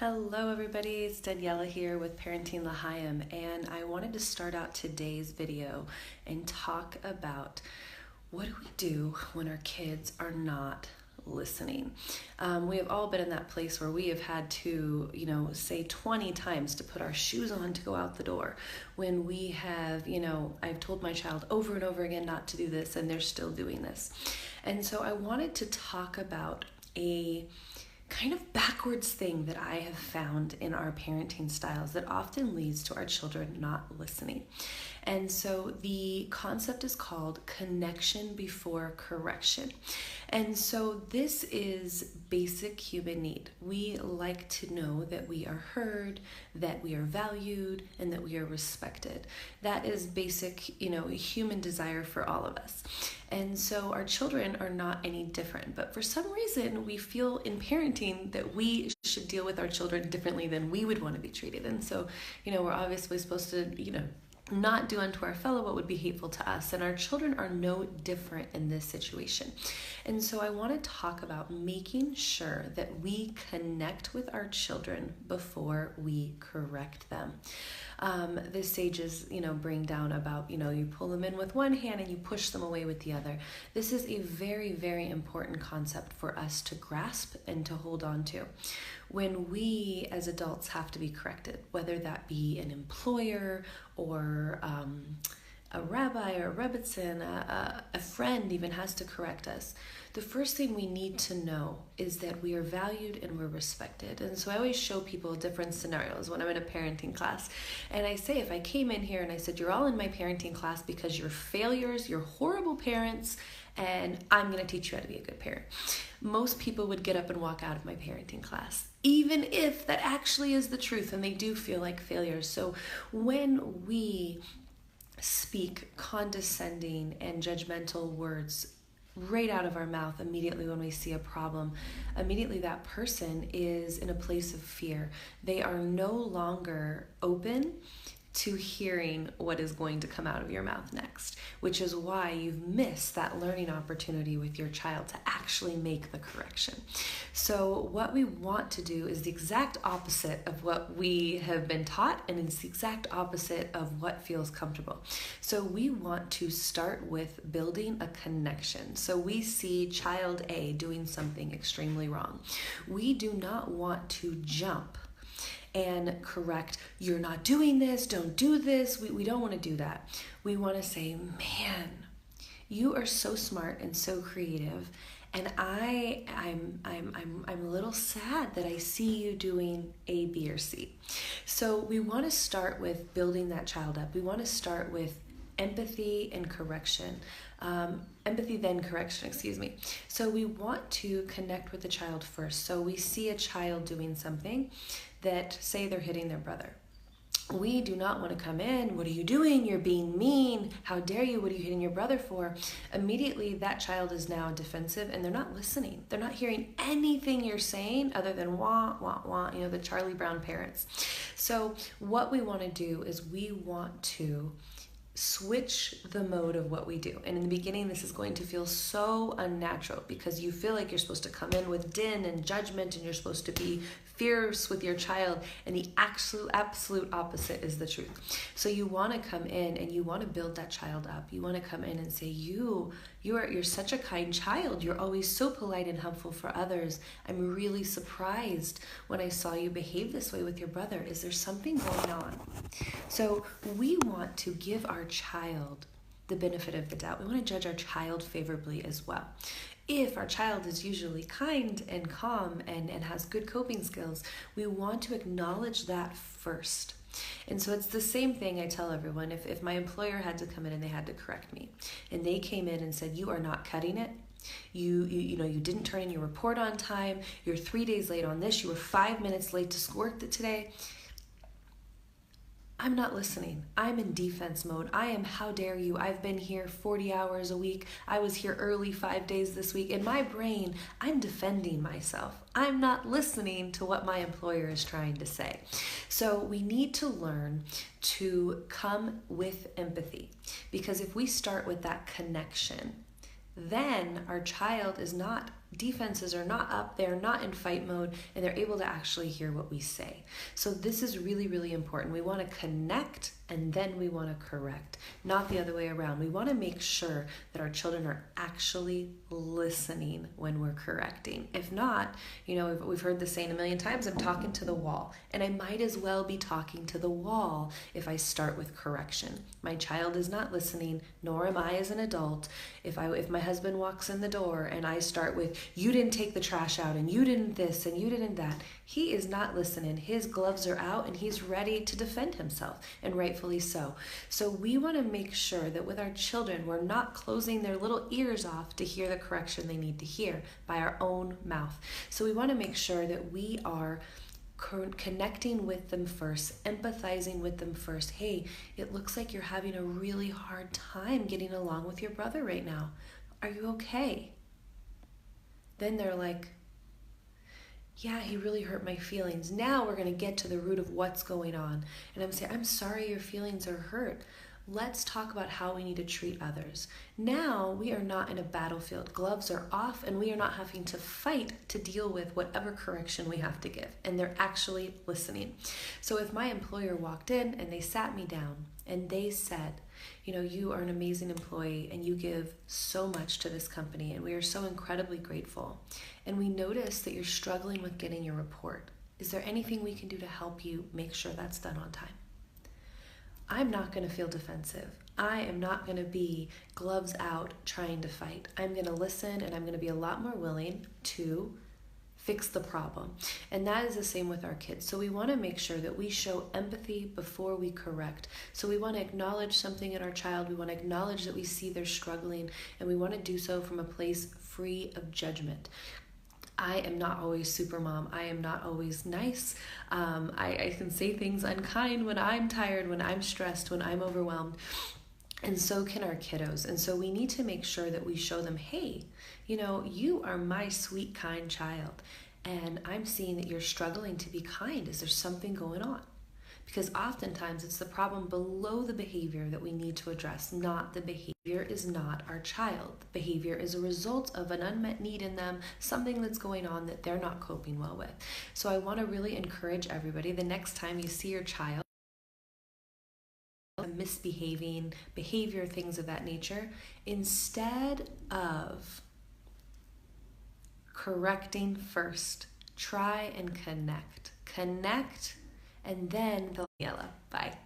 Hello everybody, it's Daniela here with Parenting L'Chaim, and I wanted to start out today's video and talk about what do we do when our kids are not listening. We have all been in that place where we have had to, say 20 times to put our shoes on to go out the door. When we have, I've told my child over and over again not to do this, and they're still doing this. And so I wanted to talk about a kind of backwards thing that I have found in our parenting styles that often leads to our children not listening. And so the concept is called connection before correction. And so this is basic human need. We like to know that we are heard, that we are valued, and that we are respected. That is basic, human desire for all of us. And so our children are not any different. But for some reason, we feel in parenting that we should deal with our children differently than we would want to be treated. And so, we're obviously supposed to, not do unto our fellow what would be hateful to us. And our children are no different in this situation. And so I want to talk about making sure that we connect with our children before we correct them. The sages, bring down about, you pull them in with one hand and you push them away with the other. This is a very, very important concept for us to grasp and to hold on to. When we as adults have to be corrected, whether that be an employer or a rabbi or a rebbitzin, a friend even has to correct us, the first thing we need to know is that we are valued and we're respected. And so I always show people different scenarios when I'm in a parenting class. And I say, if I came in here and I said, you're all in my parenting class because you're failures, you're horrible parents, and I'm going to teach you how to be a good parent, most people would get up and walk out of my parenting class, even if that actually is the truth and they do feel like failures. So when we speak condescending and judgmental words right out of our mouth immediately when we see a problem, immediately that person is in a place of fear. They are no longer open to hearing what is going to come out of your mouth next, which is why you've missed that learning opportunity with your child to actually make the correction. So what we want to do is the exact opposite of what we have been taught, and it's the exact opposite of what feels comfortable. So we want to start with building a connection. So we see child A doing something extremely wrong. We do not want to jump and correct, you're not doing this, don't do this. We don't want to do that. We want to say, man, you are so smart and so creative, and I'm a little sad that I see you doing A, B, or C. So we want to start with building that child up. We want to start with empathy and correction. Empathy, then correction, excuse me. So we want to connect with the child first. So we see a child doing something that, say they're hitting their brother. We do not want to come in, what are you doing? You're being mean. How dare you? What are you hitting your brother for? Immediately that child is now defensive and they're not listening. They're not hearing anything you're saying other than wah, wah, wah, the Charlie Brown parents. So what we want to do is we want to switch the mode of what we do. And in the beginning, this is going to feel so unnatural because you feel like you're supposed to come in with din and judgment and you're supposed to be fierce with your child, and the absolute opposite is the truth. So you want to come in and you want to build that child up. You want to come in and say, you're such a kind child. You're always so polite and helpful for others. I'm really surprised when I saw you behave this way with your brother. Is there something going on? So we want to give our child the benefit of the doubt. We want to judge our child favorably as well. If our child is usually kind and calm and has good coping skills, we want to acknowledge that first. And so it's the same thing I tell everyone. If my employer had to come in and they had to correct me, and they came in and said, you are not cutting it, you didn't turn in your report on time, you're 3 days late on this, you were 5 minutes late to work today, I'm not listening. I'm in defense mode. I am, how dare you? I've been here 40 hours a week. I was here early 5 days this week. In my brain, I'm defending myself. I'm not listening to what my employer is trying to say. So we need to learn to come with empathy, because if we start with that connection, then our child is not defenses are not up, they're not in fight mode, and they're able to actually hear what we say. So this is really, really important. We want to connect and then we want to correct, not the other way around. We want to make sure that our children are actually listening when we're correcting. If not, we've heard this saying a million times, I'm talking to the wall, and I might as well be talking to the wall if I start with correction. My child is not listening, nor am I as an adult. If my husband walks in the door and I start with, you didn't take the trash out, and you didn't this, and you didn't that, he is not listening. His gloves are out and he's ready to defend himself, and rightfully so. So we want to make sure that with our children, we're not closing their little ears off to hear the correction they need to hear by our own mouth. So we want to make sure that we are connecting with them first, empathizing with them first. Hey, it looks like you're having a really hard time getting along with your brother right now. Are you okay? Then they're like, yeah, he really hurt my feelings. Now we're going to get to the root of what's going on. And I'm saying, I'm sorry your feelings are hurt. Let's talk about how we need to treat others. Now we are not in a battlefield. Gloves are off and we are not having to fight to deal with whatever correction we have to give. And they're actually listening. So if my employer walked in and they sat me down and they said, you are an amazing employee and you give so much to this company and we are so incredibly grateful. And we notice that you're struggling with getting your report. Is there anything we can do to help you make sure that's done on time? I'm not going to feel defensive. I am not going to be gloves out trying to fight. I'm going to listen and I'm going to be a lot more willing to fix the problem. And that is the same with our kids. So we want to make sure that we show empathy before we correct. So we want to acknowledge something in our child. We want to acknowledge that we see they're struggling, and we want to do so from a place free of judgment. I am not always super mom. I am not always nice. I can say things unkind when I'm tired, when I'm stressed, when I'm overwhelmed. And so can our kiddos. And so we need to make sure that we show them, hey, you are my sweet, kind child. And I'm seeing that you're struggling to be kind. Is there something going on? Because oftentimes it's the problem below the behavior that we need to address, not the behavior is not our child. The behavior is a result of an unmet need in them, something that's going on that they're not coping well with. So I want to really encourage everybody, the next time you see your child misbehaving, behavior, things of that nature, instead of correcting first, try and connect, and then they'll yell. Bye.